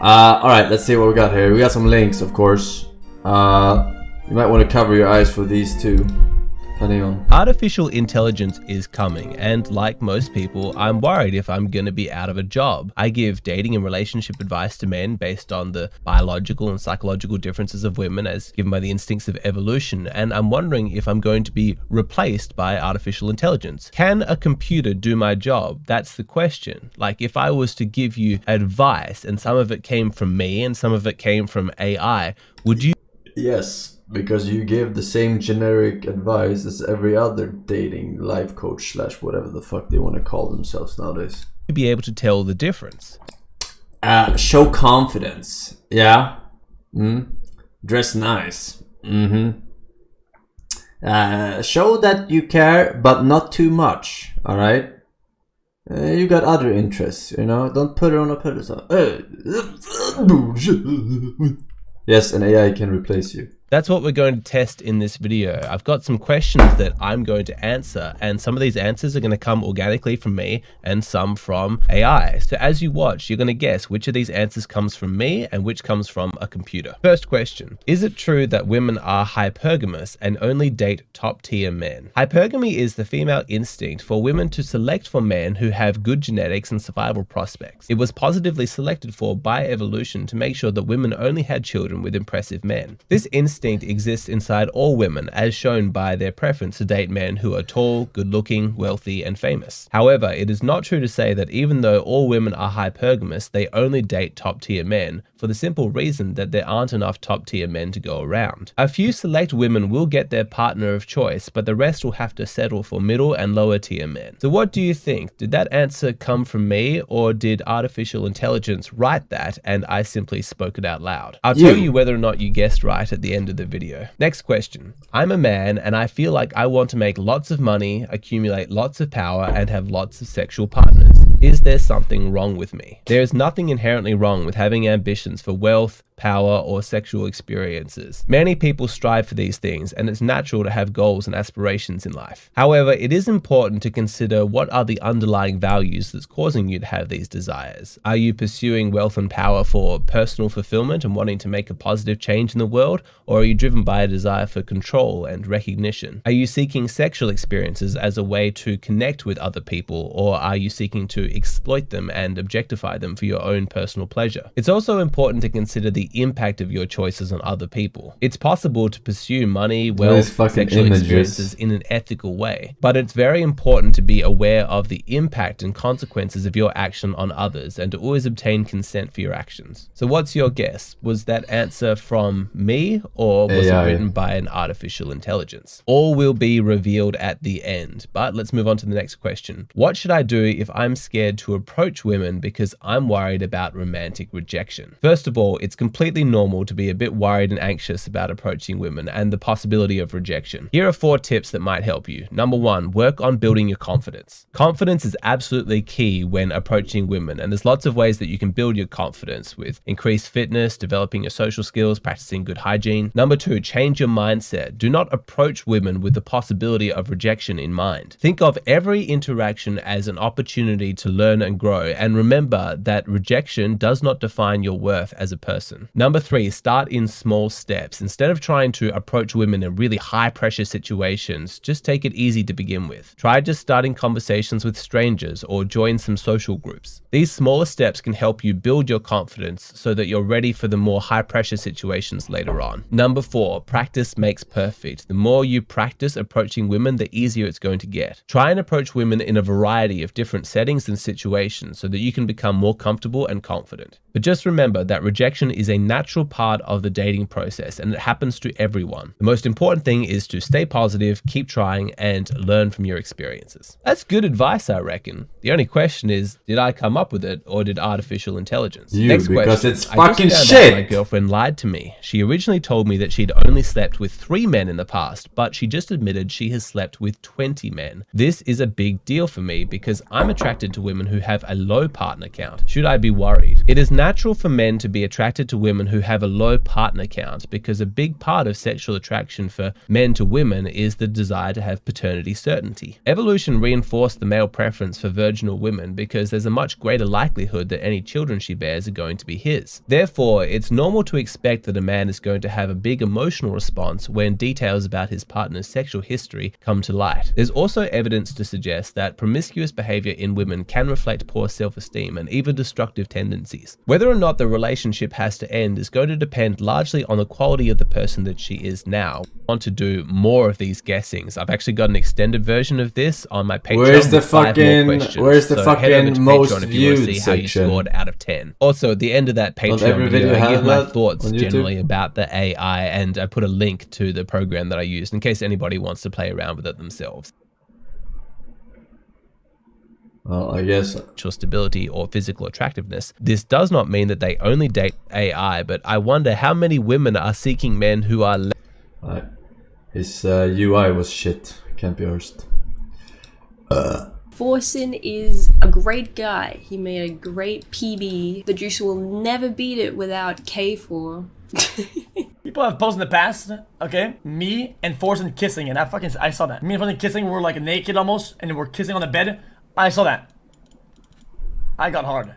All right, let's see what we got here. We got some links, of course. You might want to cover your eyes for these two. Artificial intelligence is coming, and like most people, I'm worried if I'm going to be out of a job. I give dating and relationship advice to men based on the biological and psychological differences of women as given by the instincts of evolution, and I'm wondering if I'm going to be replaced by artificial intelligence. Can a computer do my job? That's the question. Like, if I was to give you advice and some of it came from me and some of it came from AI, would you? Yes. Because you give the same generic advice as every other dating life coach / whatever the fuck they want to call themselves nowadays. Be able to tell the difference. Show confidence. Yeah. Dress nice. Show that you care, but not too much. All right. You got other interests, you know. Don't put it on a pedestal. Yes, an AI can replace you. That's what we're going to test in this video. I've got some questions that I'm going to answer, and some of these answers are going to come organically from me and some from AI. So as you watch, you're going to guess which of these answers comes from me and which comes from a computer. First question, is it true that women are hypergamous and only date top-tier men? Hypergamy is the female instinct for women to select for men who have good genetics and survival prospects. It was positively selected for by evolution to make sure that women only had children with impressive men. This instinct exists inside all women, as shown by their preference to date men who are tall, good-looking, wealthy, and famous. However, it is not true to say that even though all women are hypergamous, they only date top-tier men, for the simple reason that there aren't enough top-tier men to go around. A few select women will get their partner of choice, but the rest will have to settle for middle and lower-tier men. So what do you think? Did that answer come from me, or did artificial intelligence write that and I simply spoke it out loud? I'll tell you whether or not you guessed right at the end of the video. Next question. I'm a man and I feel like I want to make lots of money, accumulate lots of power, and have lots of sexual partners. Is there something wrong with me? There is nothing inherently wrong with having ambitions for wealth, power, or sexual experiences. Many people strive for these things, and it's natural to have goals and aspirations in life. However, it is important to consider what are the underlying values that's causing you to have these desires. Are you pursuing wealth and power for personal fulfillment and wanting to make a positive change in the world, or are you driven by a desire for control and recognition? Are you seeking sexual experiences as a way to connect with other people, or are you seeking to exploit them and objectify them for your own personal pleasure? It's also important to consider the impact of your choices on other people. It's possible to pursue money, wealth, sexual experiences in an ethical way, but it's very important to be aware of the impact and consequences of your action on others and to always obtain consent for your actions. So what's your guess? Was that answer from me, or was it written by an artificial intelligence? All will be revealed at the end, but let's move on to the next question. What should I do if I'm scared to approach women because I'm worried about romantic rejection? First of all, it's completely normal to be a bit worried and anxious about approaching women and the possibility of rejection. Here are 4 tips that might help you. Number 1, work on building your confidence. Confidence is absolutely key when approaching women, and there's lots of ways that you can build your confidence with increased fitness, developing your social skills, practicing good hygiene. Number 2, change your mindset. Do not approach women with the possibility of rejection in mind. Think of every interaction as an opportunity to learn and grow, and remember that rejection does not define your worth as a person. Number 3, start in small steps. Instead of trying to approach women in really high pressure situations, just take it easy to begin with. Try just starting conversations with strangers or join some social groups. These smaller steps can help you build your confidence so that you're ready for the more high pressure situations later on. Number 4, practice makes perfect. The more you practice approaching women, the easier it's going to get. Try and approach women in a variety of different settings and situations so that you can become more comfortable and confident. But just remember that rejection is a natural part of the dating process, and it happens to everyone. The most important thing is to stay positive, keep trying, and learn from your experiences. That's good advice, I reckon. The only question is, did I come up with it, or did artificial intelligence? Next because question. It's fucking shit. My girlfriend lied to me. She originally told me that she'd only slept with 3 men in the past, but she just admitted she has slept with 20 men. This is a big deal for me because I'm attracted to women who have a low partner count. Should I be worried? It is natural for men to be attracted to women who have a low partner count, because a big part of sexual attraction for men to women is the desire to have paternity certainty. Evolution reinforced the male preference for virginal women because there's a much greater likelihood that any children she bears are going to be his. Therefore, it's normal to expect that a man is going to have a big emotional response when details about his partner's sexual history come to light. There's also evidence to suggest that promiscuous behavior in women can reflect poor self-esteem and even destructive tendencies. Whether or not the relationship has to end is going to depend largely on the quality of the person that she is now. I want to do more of these guessings. I've actually got an extended version of this on my Patreon. Where's the fucking most viewed how you scored out of 10. Also, at the end of that Patreon video, I give my thoughts generally about the AI, and I put a link to the program that I used in case anybody wants to play around with it themselves. Well, I guess stability or physical attractiveness. This does not mean that they only date AI, but I wonder how many women are seeking men who are his UI was shit. Can't be arsed. Forsen is a great guy. He made a great PB. The juice will never beat it without K4. People have posed in the past, okay? Me and Forsen kissing, and I saw that. Me and Forsen kissing, we were like naked almost, and we're kissing on the bed. I saw that. I got hard.